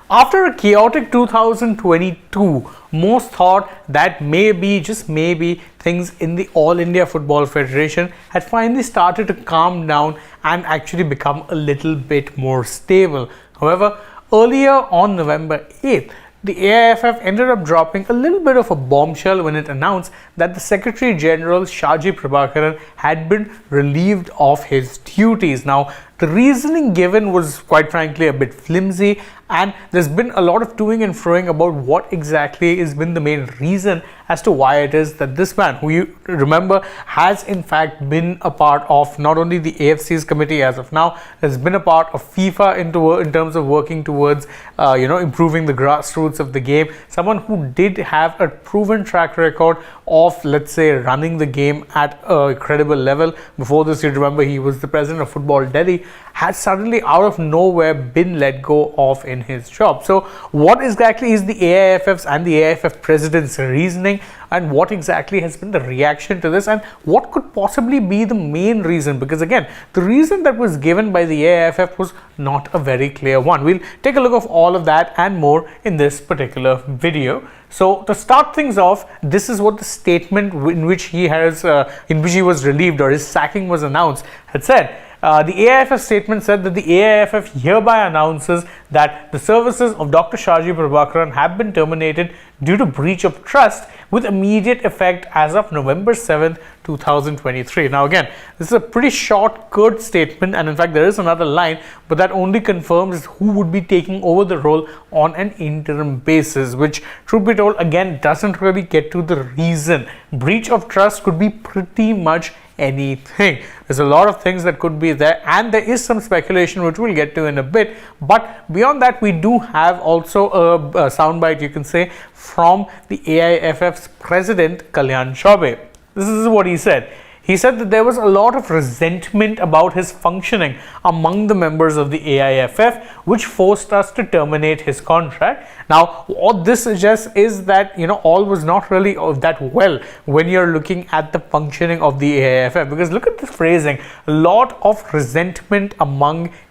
After a chaotic 2022, most thought that maybe, just maybe, things in the All India Football Federation had finally started to calm down and actually become a little bit more stable. However, earlier on November 8th, the AIFF ended up dropping a little bit of a bombshell when it announced that the Secretary General Shaji Prabhakaran had been relieved of his duties. Now, the reasoning given was quite frankly a bit flimsy, and there's been a lot of toing and froing about what exactly has been the main reason as to why it is that this man, who you remember has in fact been a part of not only the AFC's committee as of now, has been a part of FIFA in terms of working towards improving the grassroots of the game, someone who did have a proven track record of, let's say, running the game at a credible level. Before this, you remember he was the president of Football Delhi, has suddenly out of nowhere been let go of in his job. So what exactly is the AIFF's and the AIFF president's reasoning, and what exactly has been the reaction to this, and what could possibly be the main reason? Because again, the reason that was given by the AIFF was not a very clear one. We'll take a look of all of that and more in this particular video. So to start things off, this is what the statement in which he was relieved, or his sacking was announced, had said. The AIFF statement said that the AIFF hereby announces that the services of Dr. Shaji Prabhakaran have been terminated due to breach of trust with immediate effect as of November 7th, 2023. Now again, this is a pretty short, curt statement, and in fact there is another line, but that only confirms who would be taking over the role on an interim basis, which, truth be told, again doesn't really get to the reason. Breach of trust could be pretty much anything. There's a lot of things that could be there, and there is some speculation which we'll get to in a bit. But beyond that, we do have also a soundbite, you can say, from the AIFF's president, Kalyan Chaubey. This is what he said. He said that there was a lot of resentment about his functioning among the members of the AIFF, which forced us to terminate his contract. Now, what this suggests is that, all was not really that well when you're looking at the functioning of the AIFF, because look at the phrasing, a lot of resentment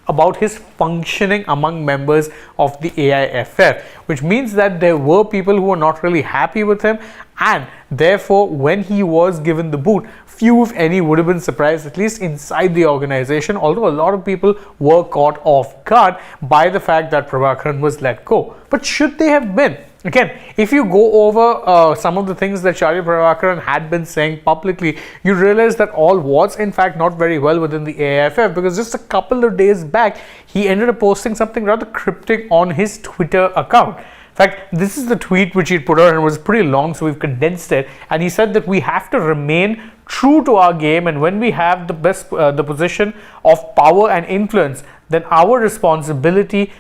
about his functioning among members of the AIFF, which means that there were people who were not really happy with him, and therefore when he was given the boot, few if any would have been surprised, at least inside the organization, although a lot of people were caught off guard by the fact that Prabhakaran was let go. But should they have been? Again, if you go over some of the things that Shaji Prabhakaran had been saying publicly, you realize that all was in fact not very well within the AIFF, because just a couple of days back, he ended up posting something rather cryptic on his Twitter account. In fact, this is the tweet which he put out, and it was pretty long, so we've condensed it. And he said that we have to remain true to our game, and when we have the position of power and influence, then our responsibility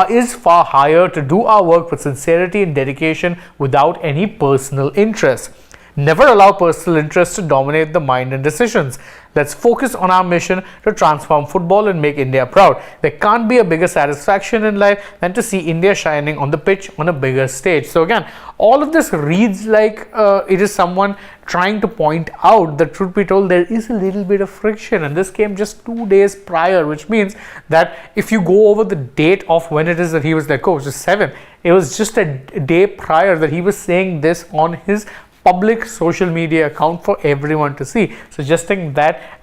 is far higher to do our work with sincerity and dedication without any personal interest. Never allow personal interest to dominate the mind and decisions. Let's focus on our mission to transform football and make India proud. There can't be a bigger satisfaction in life than to see India shining on the pitch on a bigger stage. So again, all of this reads like it is someone trying to point out that, truth be told, there is a little bit of friction, and this came just 2 days prior, which means that if you go over the date of when it is that he was let go, which is 7th, it was just a day prior that he was saying this on his public social media account for everyone to see, suggesting that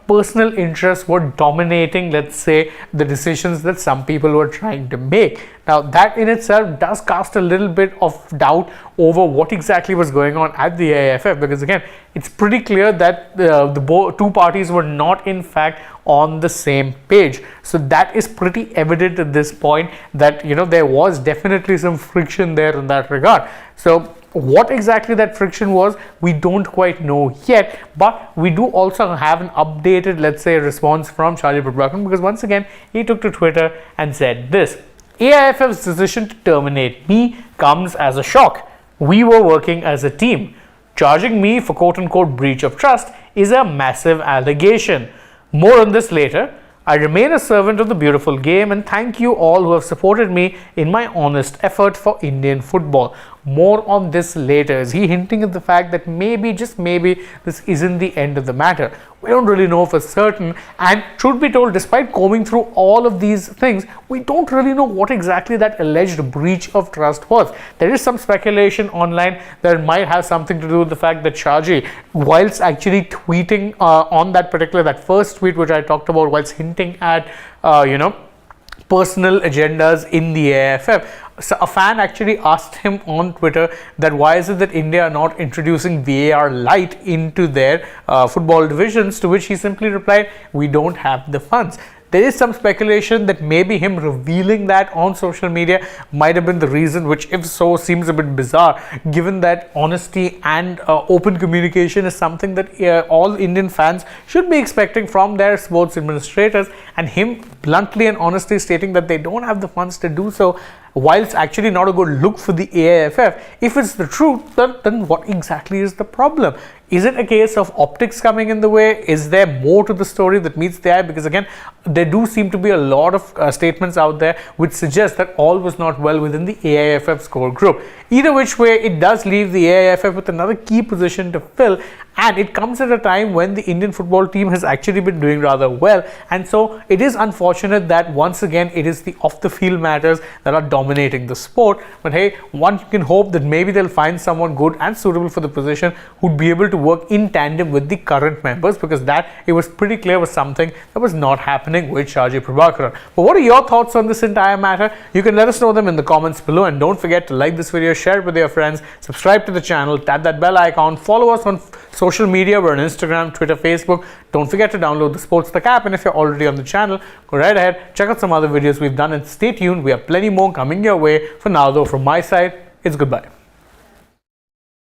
personal interests were dominating, let's say, the decisions that some people were trying to make. Now, that in itself does cast a little bit of doubt over what exactly was going on at the AIFF, because again, it's pretty clear that the two parties were not in fact on the same page. So that is pretty evident at this point that there was definitely some friction there in that regard. So what exactly that friction was, we don't quite know yet, but we do also have an updated, let's say, response from Shaji Prabhakaran, because once again he took to Twitter and said this: AIFF's decision to terminate me comes as a shock. We were working as a team. Charging me for quote-unquote breach of trust is a massive allegation. More on this later. I remain a servant of the beautiful game, and thank you all who have supported me in my honest effort for Indian football. More on this later. Is he hinting at the fact that maybe, just maybe, this isn't the end of the matter? We don't really know for certain, and truth be told, despite combing through all of these things, we don't really know what exactly that alleged breach of trust was. There is some speculation online that it might have something to do with the fact that Shaji, whilst actually tweeting on that first tweet which I talked about, whilst hinting at personal agendas in the AIFF. So a fan actually asked him on Twitter that why is it that India are not introducing VAR Lite into their football divisions, to which he simply replied, we don't have the funds. There is some speculation that maybe him revealing that on social media might have been the reason, which if so seems a bit bizarre, given that honesty and open communication is something that all Indian fans should be expecting from their sports administrators, and him bluntly and honestly stating that they don't have the funds to do so, whilst actually not a good look for the AIFF. If it's the truth, then what exactly is the problem? Is it a case of optics coming in the way? Is there more to the story that meets the eye? Because again, there do seem to be a lot of statements out there which suggest that all was not well within the AIFF's core group. Either which way, it does leave the AIFF with another key position to fill, and it comes at a time when the Indian football team has actually been doing rather well, and so it is unfortunate that once again it is the off the field matters that are dominating the sport. But hey, one can hope that maybe they'll find someone good and suitable for the position who'd be able to work in tandem with the current members, because that, it was pretty clear, was something that was not happening with Shaji Prabhakaran. But what are your thoughts on this entire matter? You can let us know them in the comments below, and don't forget to like this video, share it with your friends, subscribe to the channel, tap that bell icon, follow us on social media. We're on Instagram, Twitter, Facebook. Don't forget to download the SportsTak app, and if you're already on the channel, go right ahead, check out some other videos we've done, and stay tuned. We have plenty more coming your way. For now though, from my side, it's goodbye.